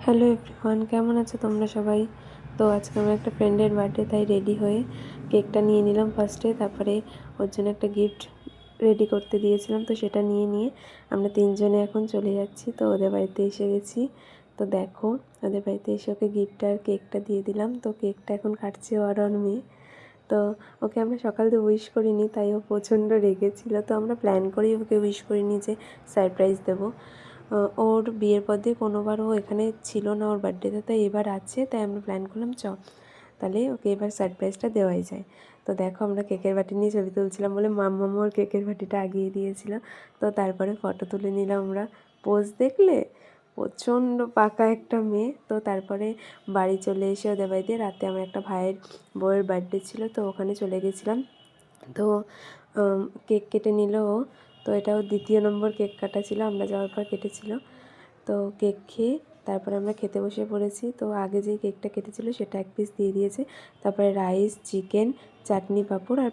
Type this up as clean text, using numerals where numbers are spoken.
Hello everyone, কেমন আছো তোমরা সবাই? তো আজকে আমার একটা ফ্রেন্ডের বার্থডে, তাই রেডি হয়ে কেকটা নিয়ে নিলাম ফার্স্টে। তারপরে ওর জন্য একটা গিফট রেডি করতে দিয়েছিলাম, তো সেটা নিয়ে আমরা তিনজনে এখন চলে যাচ্ছি। তো ওদের বাড়িতে এসে গেছি। তো দেখো, ওদের বাড়িতে এসে ওকে গিফট আর কেকটা দিয়ে দিলাম। তো কেকটা এখন কাটছে ওর মেয়ে। তো ওকে আমরা সকাল থেকে উইশ করিনি, তাই ও প্রচণ্ড রেগেছিলো। তো আমরা প্ল্যান করেই ওকে উইশ করিনি যে সারপ্রাইজ দেবো। ওর বিয়ের পর দিয়ে কোনোবার ও এখানে ছিল না ওর বার্থডেতে, তাই এবার আছে। তাই আমরা প্ল্যান করলাম তাহলে ওকে এবার সারপ্রাইজটা দেওয়াই যায়। তো দেখো, আমরা কেকের বাটি নিয়ে ছবি তুলছিলাম বলে মাম্মাম ওর কেকের বাটিটা আগিয়ে দিয়েছিল। তো তারপরে ফটো তুলে নিলাম আমরা। পোজ দেখলে, প্রচণ্ড পাকা একটা মেয়ে। তো তারপরে বাড়ি চলে এসে ওদের বাড়িতে রাতে আমার একটা ভাইয়ের বউয়ের বার্থডে ছিল, তো ওখানে চলে গেছিলাম। তো কেক কেটে নিল ও। তো এটাও দ্বিতীয় নম্বর কেক কাটা ছিল, আমরা যাওয়ার পর কেটেছিল। তো কেক খেয়ে তারপরে আমরা খেতে বসে পড়েছি। তো আগে যে কেকটা কেটেছিল সেটা এক পিস দিয়ে দিয়েছে। তারপরে রাইস, চিকেন, চাটনি, পাঁপড় আর